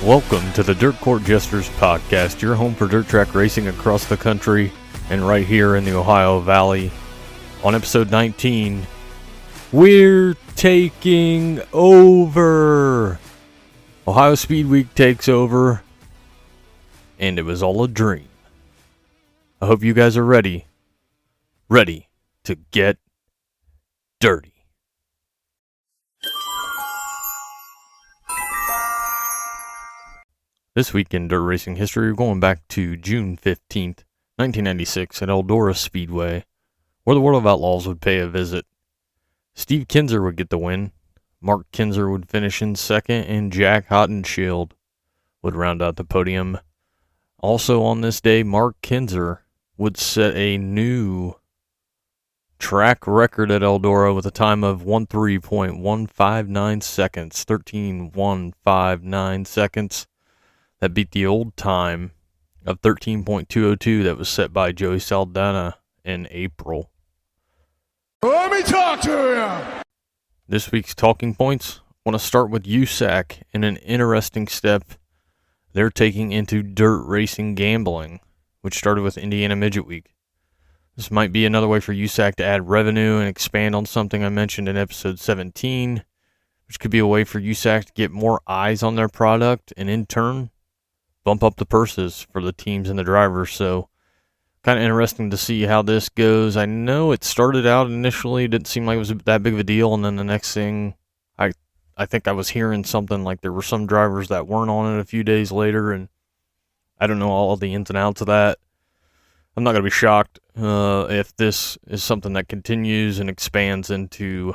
Welcome to the Dirt Court Jesters podcast, your home for dirt track racing across the country and right here in the Ohio Valley. On episode 19, we're taking over. Ohio Speedweek takes over, and it was all a dream. I hope you guys are ready to get dirty. This week in dirt racing history, we're going back to June 15th, 1996 at Eldora Speedway, where the World of Outlaws would pay a visit. Steve Kinzer would get the win, Mark Kinzer would finish in second, and Jack Hottenshield would round out the podium. Also on this day, Mark Kinzer would set a new track record at Eldora with a time of 13.159 seconds, 13.159 seconds. That beat the old time of 13.202 that was set by Joey Saldana in April. Let me talk to you! This week's talking points, I want to start with USAC in an interesting step they're taking into dirt racing gambling, which started with Indiana Midget Week. This might be another way for USAC to add revenue and expand on something I mentioned in episode 17, which could be a way for USAC to get more eyes on their product and in turn bump up the purses for the teams and the drivers. So kind of interesting to see how this goes. I know it started out initially, didn't seem like it was that big of a deal, and then the next thing, I think I was hearing something like there were some drivers that weren't on it a few days later, and I don't know all the ins and outs of that. I'm not going to be shocked if this is something that continues and expands into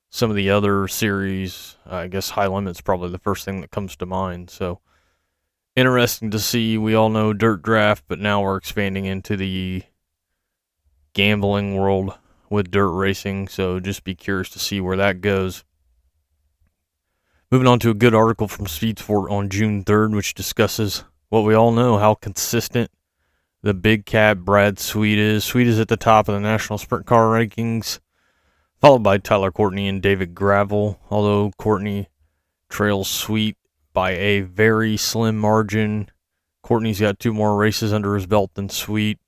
some of the other series. I guess High Limit's probably the first thing that comes to mind, so interesting to see. We all know Dirt Draft, but now we're expanding into the gambling world with dirt racing, so just be curious to see where that goes. Moving on to a good article from Speed Sport on June 3rd, which discusses what we all know, how consistent the big cat Brad Sweet is. Sweet is at the top of the national sprint car rankings, followed by Tyler Courtney and David Gravel, although Courtney trails Sweet by a very slim margin. Courtney's got 2 more races under his belt than Sweet.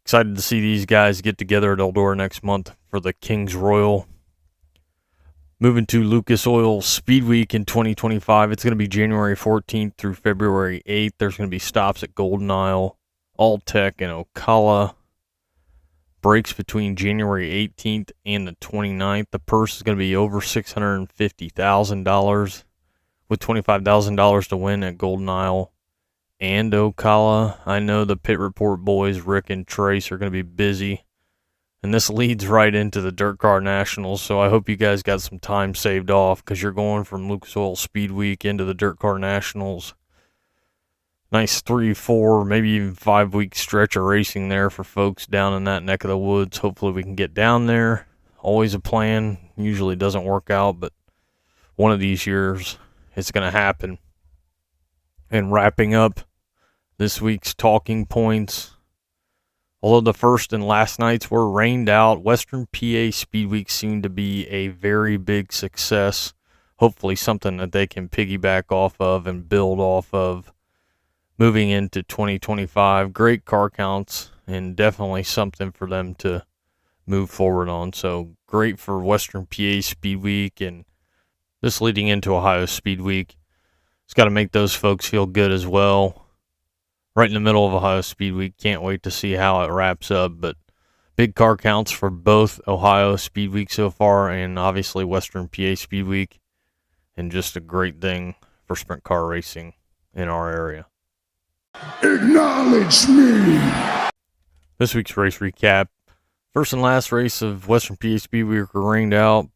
Excited to see these guys get together at Eldora next month for the Kings Royal. Moving to Lucas Oil Speedweek in 2025. It's going to be January 14th through February 8th. There's going to be stops at Golden Isle, Alltech, and Ocala. Breaks between January 18th and the 29th. The purse is going to be over $650,000. with $25,000 to win at Golden Isle and Ocala. I know the Pit Report boys, Rick and Trace, are going to be busy. And this leads right into the Dirt Car Nationals, so I hope you guys got some time saved off because you're going from Lucas Oil Speed Week into the Dirt Car Nationals. Nice 3, 4, maybe even 5-week stretch of racing there for folks down in that neck of the woods. Hopefully we can get down there. Always a plan. Usually doesn't work out, but one of these years it's going to happen. And wrapping up this week's talking points, although the first and last nights were rained out, Western PA Speedweek seemed to be a very big success. Hopefully something that they can piggyback off of and build off of moving into 2025. Great car counts and definitely something for them to move forward on. So great for Western PA Speedweek, and this leading into Ohio Speedweek. It's got to make those folks feel good as well. Right in the middle of Ohio Speedweek. Can't wait to see how it wraps up. But big car counts for both Ohio Speedweek so far and obviously Western PA Speedweek. And just a great thing for sprint car racing in our area. Acknowledge me! This week's race recap. First and last race of Western PA Speedweek were rained out,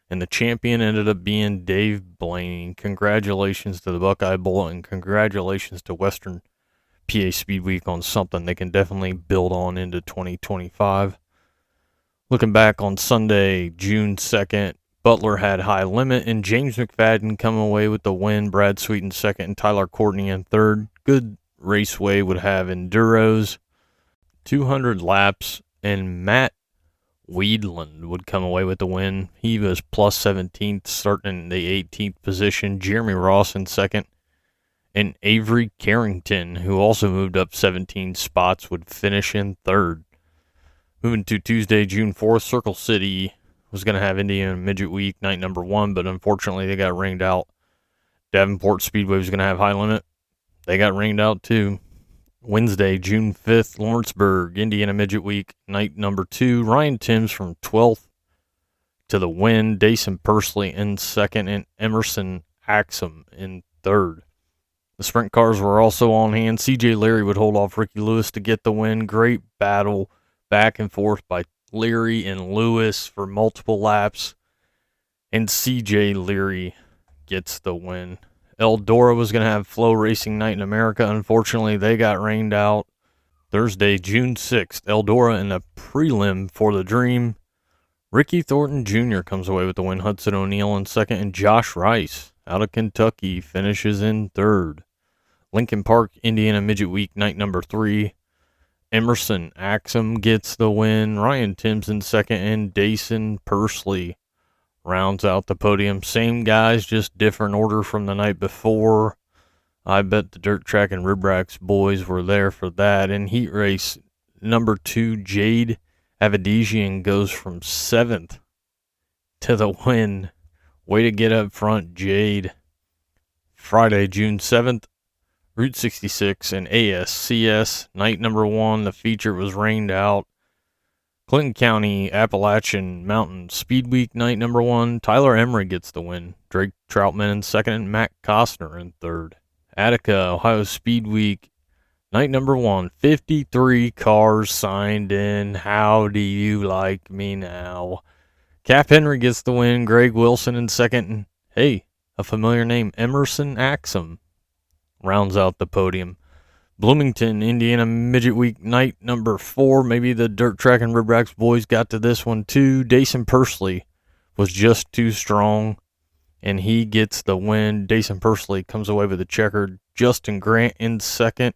and the champion ended up being Dave Blaney. Congratulations to the Buckeye Bull, and congratulations to Western PA Speedweek on something they can definitely build on into 2025. Looking back on Sunday, June 2nd, Butler had High Limit, and James McFadden come away with the win. Brad Sweet in second, and Tyler Courtney in third. Good Raceway would have Enduros, 200 laps, and Matt Weedland would come away with the win. He was plus 17th, starting in the 18th position. Jeremy Ross in second, And Avery Carrington, who also moved up 17 spots, would finish in third. Moving to Tuesday, June 4th, Circle City was going to have Indiana Midget Week, night number 1, but unfortunately they got rained out. Davenport Speedway was going to have High Limit. They got rained out too. Wednesday, June 5th, Lawrenceburg, Indiana Midget Week, night number 2. Ryan Timms from 12th to the win. Dason Pursley in second, and Emerson Axum in third. The sprint cars were also on hand. CJ Leary would hold off Ricky Lewis to get the win. Great battle back and forth by Leary and Lewis for multiple laps. And CJ Leary gets the win. Eldora was going to have Flow Racing Night in America. Unfortunately, they got rained out. Thursday, June 6th, Eldora in a prelim for the Dream. Ricky Thornton Jr. comes away with the win. Hudson O'Neal in second, and Josh Rice out of Kentucky finishes in third. Lincoln Park, Indiana Midget Week, night number 3. Emerson Axum gets the win. Ryan Timms in second, and Dason Pursley rounds out the podium. Same guys, just different order from the night before. I bet the Dirt Track and Rib Racks boys were there for that. In heat race number 2, Jade Avedizian goes from 7th to the win. Way to get up front, Jade. Friday, June 7th, Route 66 and ASCS, night number 1. The feature was rained out. Clinton County Appalachian Mountain Speedweek, night number 1. Tyler Emery gets the win. Drake Troutman in second, and Matt Costner in third. Attica, Ohio Speedweek, night number 1. 53 cars signed in. How do you like me now? Cap Henry gets the win. Greg Wilson in second, and hey, a familiar name, Emerson Axum rounds out the podium. Bloomington, Indiana Midget Week, night number 4. Maybe the Dirt Track and Rib Racks boys got to this one too. Dason Pursley was just too strong, and he gets the win. Dason Pursley comes away with the checkered. Justin Grant in second,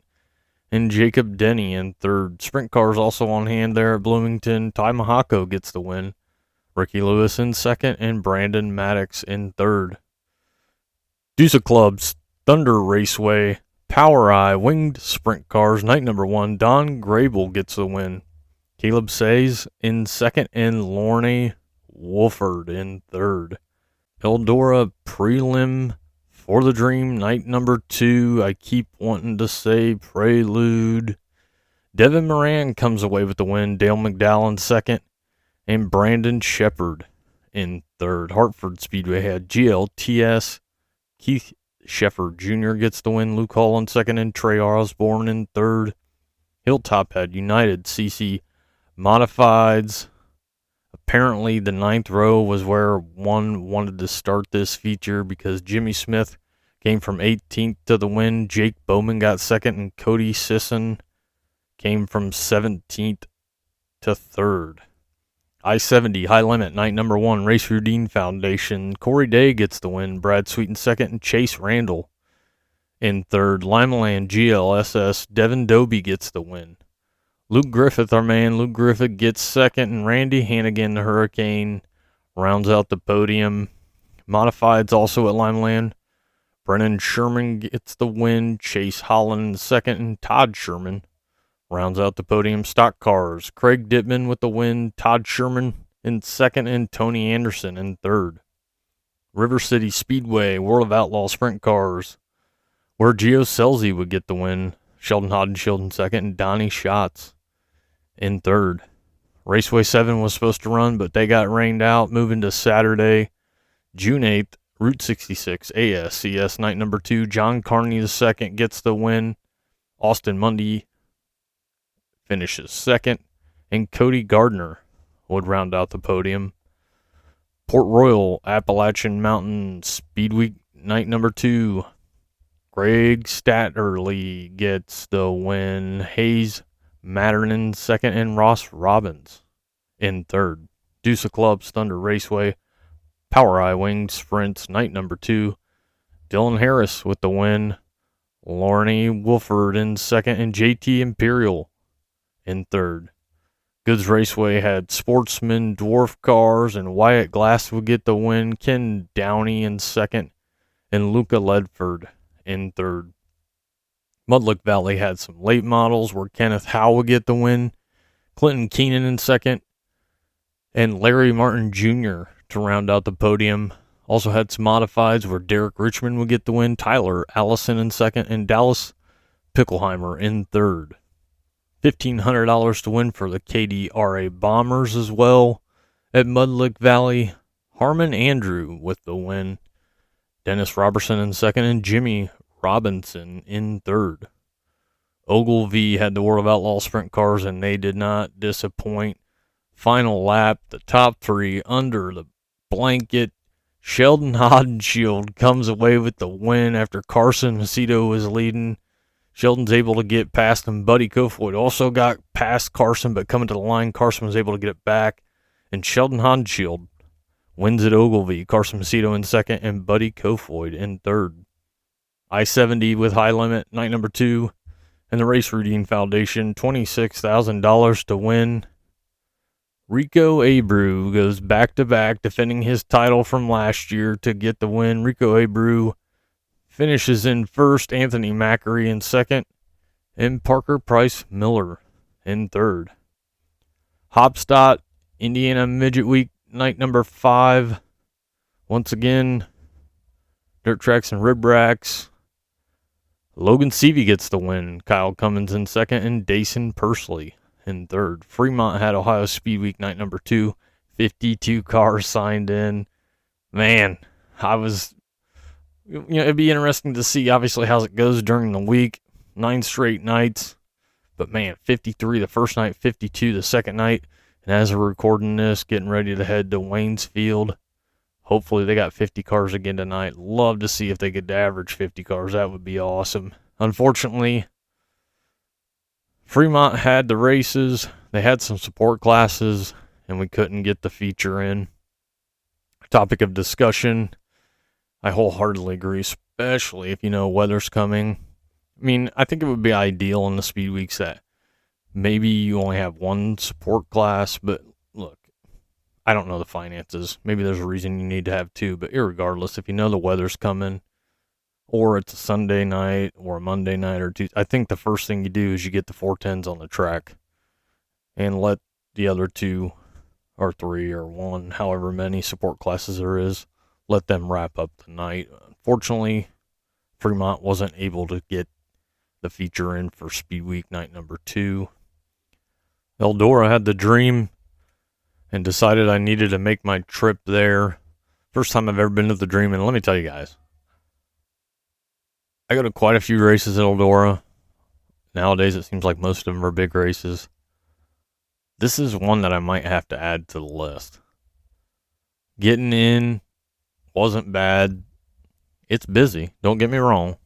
and Jacob Denny in third. Sprint cars also on hand there at Bloomington. Ty Mahako gets the win. Ricky Lewis in second, and Brandon Maddox in third. Deuce Clubs, Thunder Raceway, Power Eye, Winged Sprint Cars, night number 1. Don Grable gets the win. Caleb Says in second, and Lorne Wolford in third. Eldora Prelim for the Dream, night number 2. I keep wanting to say Prelude. Devin Moran comes away with the win. Dale McDowell in second, and Brandon Shepard in third. Hartford Speedway had GLTS. Keith Sheffer Jr. gets the win. Luke Hall in second, and Trey Osborne in third. Hilltop had United CC Modifieds. Apparently the 9th row was where one wanted to start this feature because Jimmy Smith came from 18th to the win. Jake Bowman got second, and Cody Sisson came from 17th to 3rd. I-70 High Limit, night number 1, Race Rudine Foundation. Corey Day gets the win. Brad Sweet in second, and Chase Randall in third. Limeland GLSS, Devin Doby gets the win. Luke Griffith, our man, Luke Griffith gets second, and Randy Hannigan, the Hurricane, rounds out the podium. Modifieds also at Limeland. Brennan Sherman gets the win. Chase Holland in second, and Todd Sherman rounds out the podium. Stock cars, Craig Dittman with the win, Todd Sherman in second, and Tony Anderson in third. River City Speedway, World of Outlaw Sprint Cars, where Gio Selzy would get the win. Sheldon Hodenshield in second, and Donnie Schatz in third. Raceway 7 was supposed to run, but they got rained out. Moving to Saturday, June 8th, Route 66, ASCS, night number 2. John Carney II gets the win. Austin Mundy finishes second, and Cody Gardner would round out the podium. Port Royal Appalachian Mountain Speedweek, night number 2. Greg Statterly gets the win. Hayes Mattern in second, and Ross Robbins in third. Deuce Clubs Thunder Raceway, Power Eye Winged Sprints, night number 2. Dylan Harris with the win. Lorne Wolford in second, and JT Imperial in third. Goods Raceway had Sportsman Dwarf Cars, and Wyatt Glass would get the win. Ken Downey in second, and Luca Ledford in third. Mudlick Valley had some late models where Kenneth Howe would get the win, Clinton Keenan in second, and Larry Martin Jr. to round out the podium. Also had some modifieds where Derek Richmond would get the win, Tyler Allison in second, and Dallas Pickleheimer in third. $1,500 to win for the KDRA Bombers as well at Mudlick Valley. Harmon Andrew with the win, Dennis Robertson in second, and Jimmy Robinson in third. Ogilvie had the World of Outlaw sprint cars, and they did not disappoint. Final lap, the top three under the blanket. Sheldon Hodenshield comes away with the win after Carson Macedo was leading. Sheldon's able to get past him. Buddy Kofoid also got past Carson, but coming to the line, Carson was able to get it back. And Sheldon Hodenshield wins at Ogilvie. Carson Macedo in second, and Buddy Kofoid in third. I-70 with high limit, night number 2. And the Race Routine Foundation, $26,000 to win. Rico Abreu goes back-to-back, defending his title from last year to get the win. Rico Abreu finishes in first, Anthony Macri in second, and Parker Price Miller in third. Hopstot, Indiana Midget Week, night number 5. Once again, dirt tracks and rib racks. Logan Seavey gets the win. Kyle Cummins in second, and Dason Pursley in third. Fremont had Ohio Speedweek night number 2. 52 cars signed in. Man, it'd be interesting to see, obviously, how it goes during the week. 9 straight nights. But man, 53 the first night, 52 the second night. And as we're recording this, getting ready to head to Waynesfield. Hopefully they got 50 cars again tonight. Love to see if they could average 50 cars. That would be awesome. Unfortunately, Fremont had the races. They had some support classes, and we couldn't get the feature in. Topic of discussion. I wholeheartedly agree, especially if you know weather's coming. I mean, I think it would be ideal in the speed weeks that maybe you only have one support class, but look, I don't know the finances. Maybe there's a reason you need to have 2, but irregardless, if you know the weather's coming, or it's a Sunday night or a Monday night or Tuesday, I think the first thing you do is you get the 410s on the track and let the other 2 or 3 or 1, however many support classes there is, let them wrap up the night. Unfortunately, Fremont wasn't able to get the feature in for Speed Week night number 2. Eldora had the dream and decided I needed to make my trip there. First time I've ever been to the Dream, and let me tell you guys, I go to quite a few races at Eldora. Nowadays, it seems like most of them are big races. This is one that I might have to add to the list. Getting in wasn't bad. It's busy, don't get me wrong,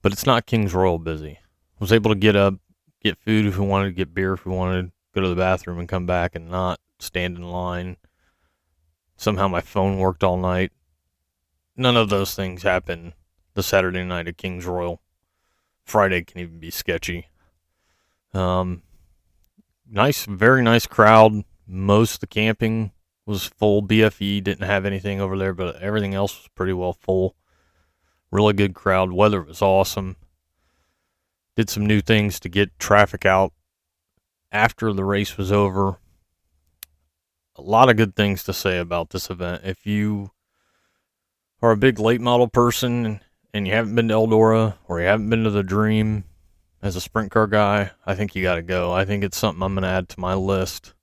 but it's not Kings Royal busy. Was able to get up, get food if we wanted to, get beer if we wanted to, go to the bathroom and come back and not stand in line. Somehow my phone worked all night. None of those things happen the Saturday night at Kings Royal. Friday can even be sketchy. Nice, very nice crowd. Most of the camping was full. BFE didn't have anything over there, but everything else was pretty well full. Really good crowd. Weather was awesome. Did some new things to get traffic out after the race was over. A lot of good things to say about this event. If you are a big late model person and you haven't been to Eldora or you haven't been to the Dream as a sprint car guy, I think you got to go. I think it's something I'm going to add to my list.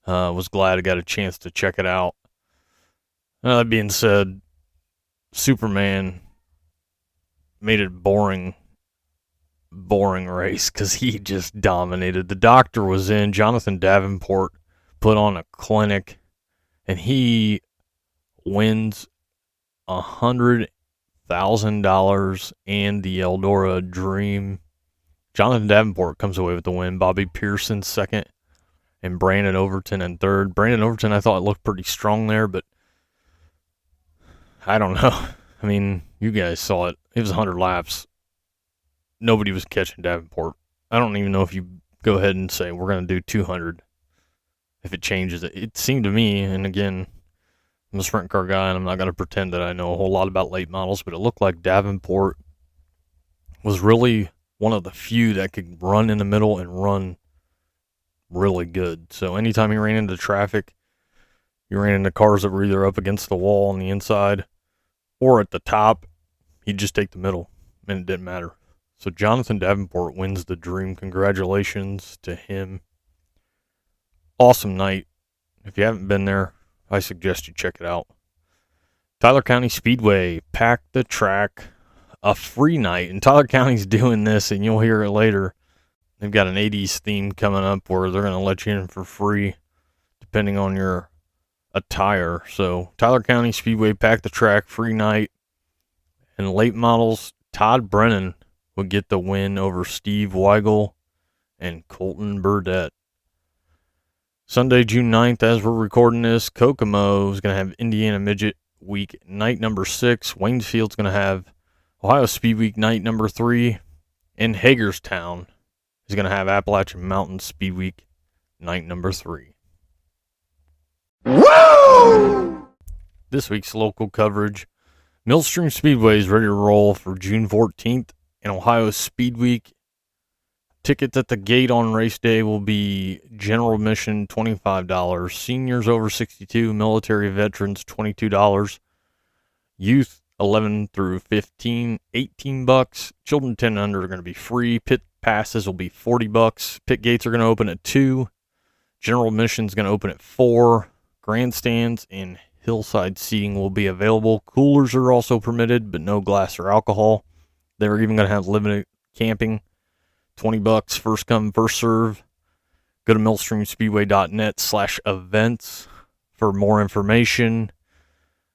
Was glad I got a chance to check it out. That being said, Superman made it a boring race because he just dominated. The doctor was in. Jonathan Davenport put on a clinic, and he wins $100,000 and the Eldora Dream. Jonathan Davenport comes away with the win. Bobby Pearson second, and Brandon Overton in third. Brandon Overton, I thought, looked pretty strong there, but I don't know. I mean, you guys saw it. It was 100 laps. Nobody was catching Davenport. I don't even know if you go ahead and say we're going to do 200 if it changes. It seemed to me, and again, I'm a sprint car guy, and I'm not going to pretend that I know a whole lot about late models, but it looked like Davenport was really one of the few that could run in the middle and run really good. So anytime he ran into traffic, he ran into cars that were either up against the wall on the inside or at the top, he'd just take the middle, and it didn't matter. So Jonathan Davenport wins the Dream. Congratulations to him. Awesome night. If you haven't been there, I suggest you check it out. Tyler County Speedway, Pack the Track, a free night. And Tyler County's doing this, and you'll hear it later. They've got an 80s theme coming up where they're going to let you in for free, depending on your attire. So Tyler County Speedway, Pack the Track, free night. And late models, Todd Brennan would get the win over Steve Weigel and Colton Burdett. Sunday, June 9th, as we're recording this, Kokomo is going to have Indiana Midget Week night number 6. Waynesfield's going to have Ohio Speedweek night number 3. And Hagerstown is going to have Appalachian Mountain Speedweek night number 3. Woo! This week's local coverage. Millstream Speedway is ready to roll for June 14th and Ohio Speedweek. Tickets at the gate on race day will be general admission $25, seniors over 62, military veterans $22, youth 11 through 15 $18, children 10 and under are going to be free. Pit passes will be $40. Pit gates are going to open at 2. General admission is going to open at 4. Grandstands and hillside seating will be available. Coolers are also permitted, but no glass or alcohol. They're even going to have limited camping. $20, first come, first serve. Go to millstreamspeedway.net/events for more information.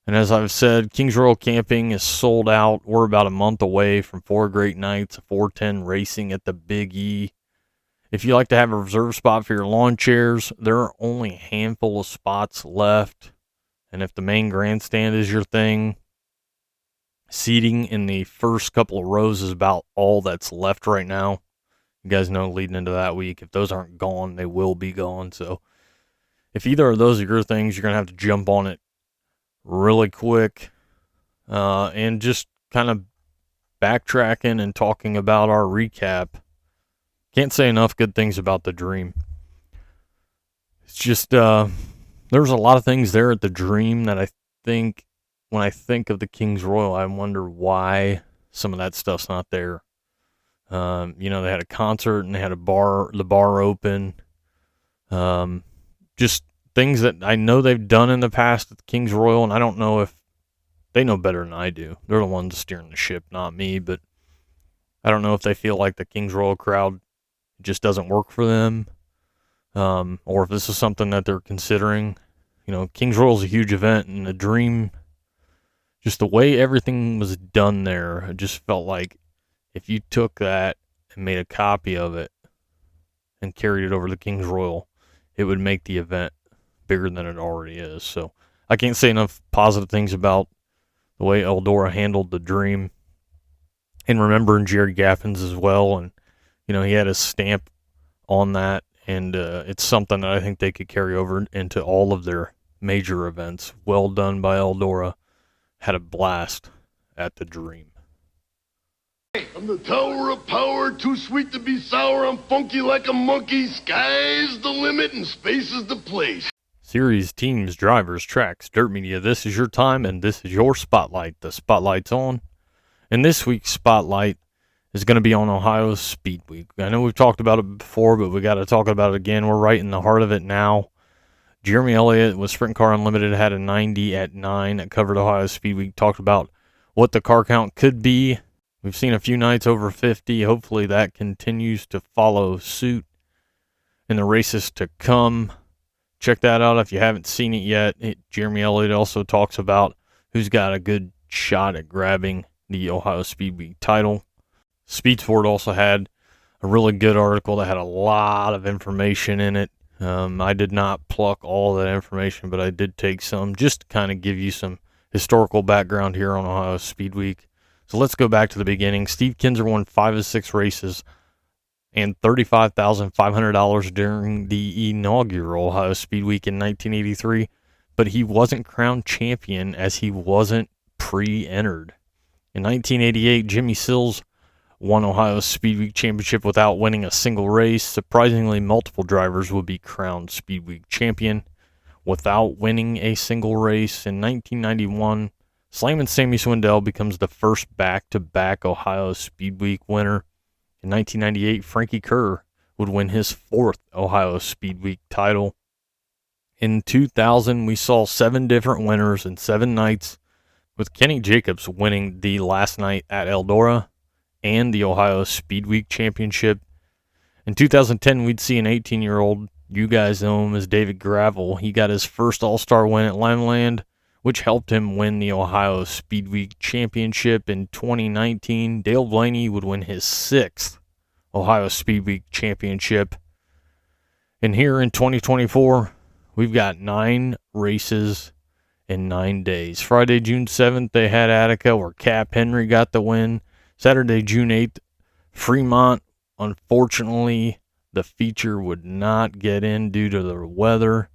And as I've said, Kings Royal Camping is sold out. We're about a month away from 4 great nights of 410 racing at the Big E. If you like to have a reserve spot for your lawn chairs, there are only a handful of spots left. And if the main grandstand is your thing, seating in the first couple of rows is about all that's left right now. You guys know leading into that week, if those aren't gone, they will be gone. So if either of those are your things, you're going to have to jump on it really quick. And just kind of backtracking and talking about our recap. Can't say enough good things about the Dream. It's just, there's a lot of things there at the Dream that I think, when I think of the Kings Royal, I wonder why some of that stuff's not there. They had a concert and they had the bar open. Just things that I know they've done in the past at the Kings Royal, and I don't know if they know better than I do. They're the ones steering the ship, not me, but I don't know if they feel like the Kings Royal crowd just doesn't work for them, or if this is something that they're considering. Kings Royal is a huge event, and the Dream, just the way everything was done there, it just felt like if you took that and made a copy of it and carried it over to Kings Royal, it would make the event bigger than it already is. So I can't say enough positive things about the way Eldora handled the Dream, and remembering Jerry Gaffins as well. And, he had a stamp on that, and it's something that I think they could carry over into all of their major events. Well done by Eldora. Had a blast at the Dream. I'm the tower of power, too sweet to be sour. I'm funky like a monkey. Sky's the limit and space is the place. Series, teams, drivers, tracks, dirt media. This is your time and this is your spotlight. The spotlight's on. And this week's spotlight is going to be on Ohio Speedweek. I know we've talked about it before, but we got to talk about it again. We're right in the heart of it now. Jeremy Elliott with Sprint Car Unlimited had a 90 at 9 that covered Ohio Speedweek. Talked about what the car count could be. We've seen a few nights over 50. Hopefully that continues to follow suit in the races to come. Check that out if you haven't seen it yet. Jeremy Elliott also talks about who's got a good shot at grabbing the Ohio Speedweek title. Speed Sport also had a really good article that had a lot of information in it. I did not pluck all that information, but I did take some just to kind of give you some historical background here on Ohio Speedweek. So let's go back to the beginning. Steve Kinzer won 5 of 6 races and $35,500 during the inaugural Ohio Speedweek in 1983, but he wasn't crowned champion as he wasn't pre-entered. In 1988, Jimmy Sills won Ohio Speedweek Championship without winning a single race. Surprisingly, multiple drivers would be crowned Speedweek champion without winning a single race. In 1991, Slam and Sammy Swindell becomes the first back-to-back Ohio Speedweek winner. In 1998, Frankie Kerr would win his fourth Ohio Speedweek title. In 2000, we saw 7 different winners in 7 nights, with Kenny Jacobs winning the last night at Eldora and the Ohio Speedweek Championship. In 2010, we'd see an 18-year-old, you guys know him as David Gravel. He got his first All-Star win at Limeland, which helped him win the Ohio Speedweek Championship. In 2019, Dale Blaney would win his 6th Ohio Speedweek Championship. And here in 2024, we've got 9 races in 9 days. Friday, June 7th, they had Attica where Cap Henry got the win. Saturday, June 8th, Fremont. Unfortunately, the feature would not get in due to the weather.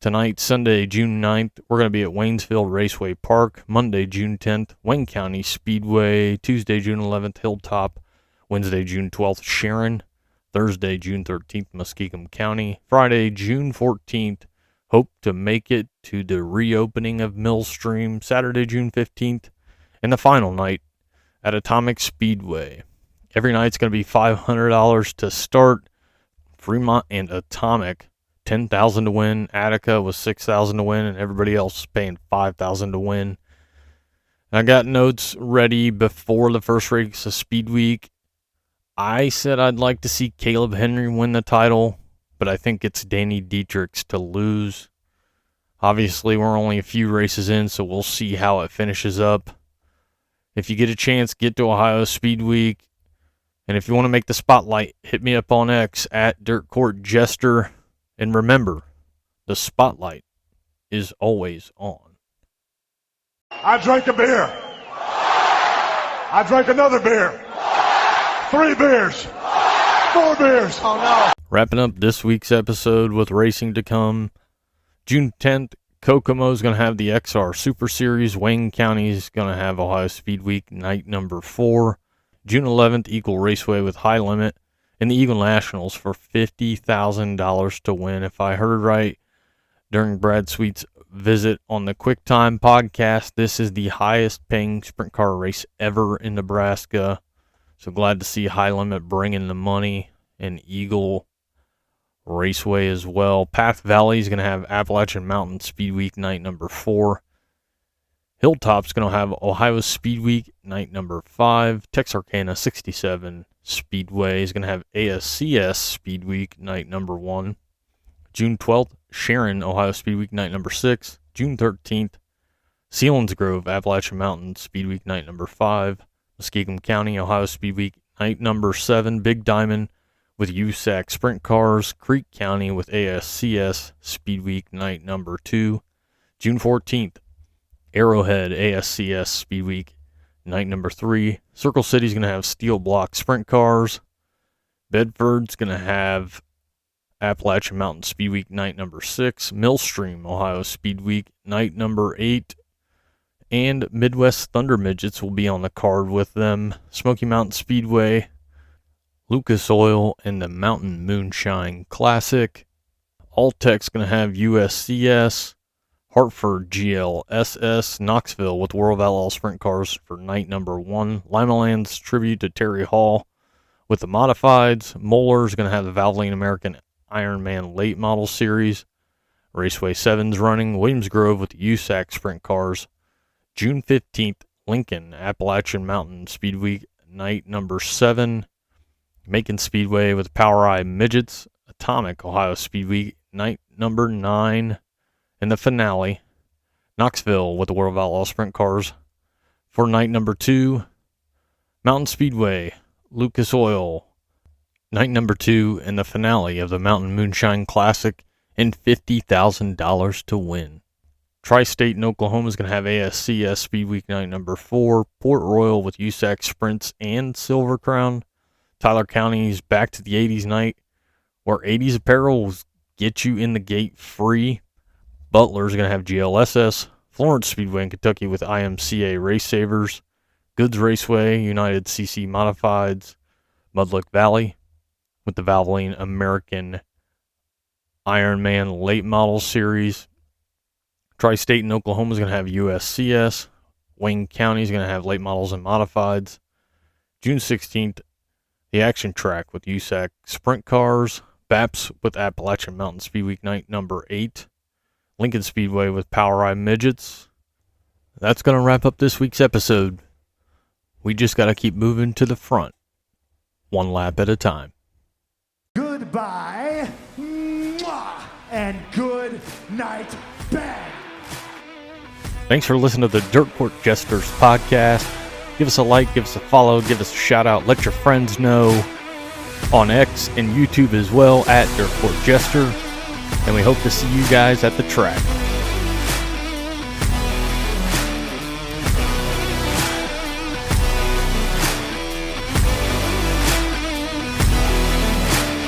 Tonight, Sunday, June 9th, we're going to be at Waynesville Raceway Park. Monday, June 10th, Wayne County Speedway. Tuesday, June 11th, Hilltop. Wednesday, June 12th, Sharon. Thursday, June 13th, Muskingum County. Friday, June 14th, hope to make it to the reopening of Millstream. Saturday, June 15th, and the final night at Atomic Speedway. Every night's going to be $500 to start. Fremont and Atomic, $10,000 to win. Attica was $6,000 to win, and everybody else is paying $5,000 to win. I got notes ready before the first race of Speedweek. I said I'd like to see Caleb Henry win the title, but I think it's Danny Dietrich's to lose. Obviously, we're only a few races in, so we'll see how it finishes up. If you get a chance, get to Ohio Speedweek. And if you want to make the spotlight, hit me up on X at Dirt Court Jester. And remember, the spotlight is always on. I drank a beer. I drank another beer. 3 beers. 4 beers. Oh no. Wrapping up this week's episode with racing to come. June 10th, Kokomo's going to have the XR Super Series. Wayne County's going to have Ohio Speedweek night number 4. June 11th, Eagle Raceway with High Limit and the Eagle Nationals for $50,000 to win. If I heard right during Brad Sweet's visit on the Quick Time podcast, this is the highest paying sprint car race ever in Nebraska. So glad to see High Limit bringing the money, and Eagle Raceway as well. Path Valley is going to have Appalachian Mountain Speedweek night number 4. Hilltop's going to have Ohio Speedweek night number 5. Texarkana 67 Speedway is going to have ASCS Speedweek night number 1. June 12th, Sharon Ohio Speedweek night number 6. June 13th, Selinsgrove Appalachian Mountain Speedweek night number 5. Muskingum County Ohio Speedweek night number 7. Big Diamond with USAC Sprint Cars. Creek County with ASCS Speedweek night number 2. June 14th, Arrowhead ASCS Speedweek night number 3. Circle City's going to have Steel Block Sprint Cars. Bedford's going to have Appalachian Mountain Speedweek night number 6. Millstream Ohio Speedweek night number 8. And Midwest Thunder Midgets will be on the card with them. Smoky Mountain Speedway, Lucas Oil, and the Mountain Moonshine Classic. Alltech's going to have USCS. Hartford GLSS. Knoxville with World of Outlaw Sprint Cars for night number 1. Limaland's tribute to Terry Hall with the Modifieds. Moeller's going to have the Valvoline American Ironman Late Model Series. Raceway 7's running. Williams Grove with the USAC Sprint Cars. June 15th, Lincoln Appalachian Mountain Speedweek night number 7. Macon Speedway with Power Eye Midgets. Atomic Ohio Speedweek night number 9. And the finale, Knoxville with the World of Outlaw Sprint Cars for night number 2. Mountain Speedway, Lucas Oil, night number 2, and the finale of the Mountain Moonshine Classic, and $50,000 to win. Tri-State in Oklahoma is going to have ASCS Speedweek night number 4. Port Royal with USAC Sprints and Silver Crown. Tyler County's back to the 80s night, where 80s apparel will get you in the gate free. Butler's going to have GLSS. Florence Speedway in Kentucky with IMCA Race Savers. Goods Raceway, United CC Modifieds, Mudlick Valley, with the Valvoline American Ironman Late Model Series. Tri-State in Oklahoma is going to have USCS. Wayne County is going to have late models and modifieds. June 16th, the Action Track with USAC Sprint Cars. BAPS with Appalachian Mountain Speedweek Night number 8. Lincoln Speedway with Power Eye Midgets. That's going to wrap up this week's episode. We just got to keep moving to the front, one lap at a time. Goodbye, mwah, and good night, bang. Thanks for listening to the Dirt Court Jesters podcast. Give us a like, give us a follow, give us a shout out. Let your friends know on X and YouTube as well at Dirt Court Jester. And we hope to see you guys at the track.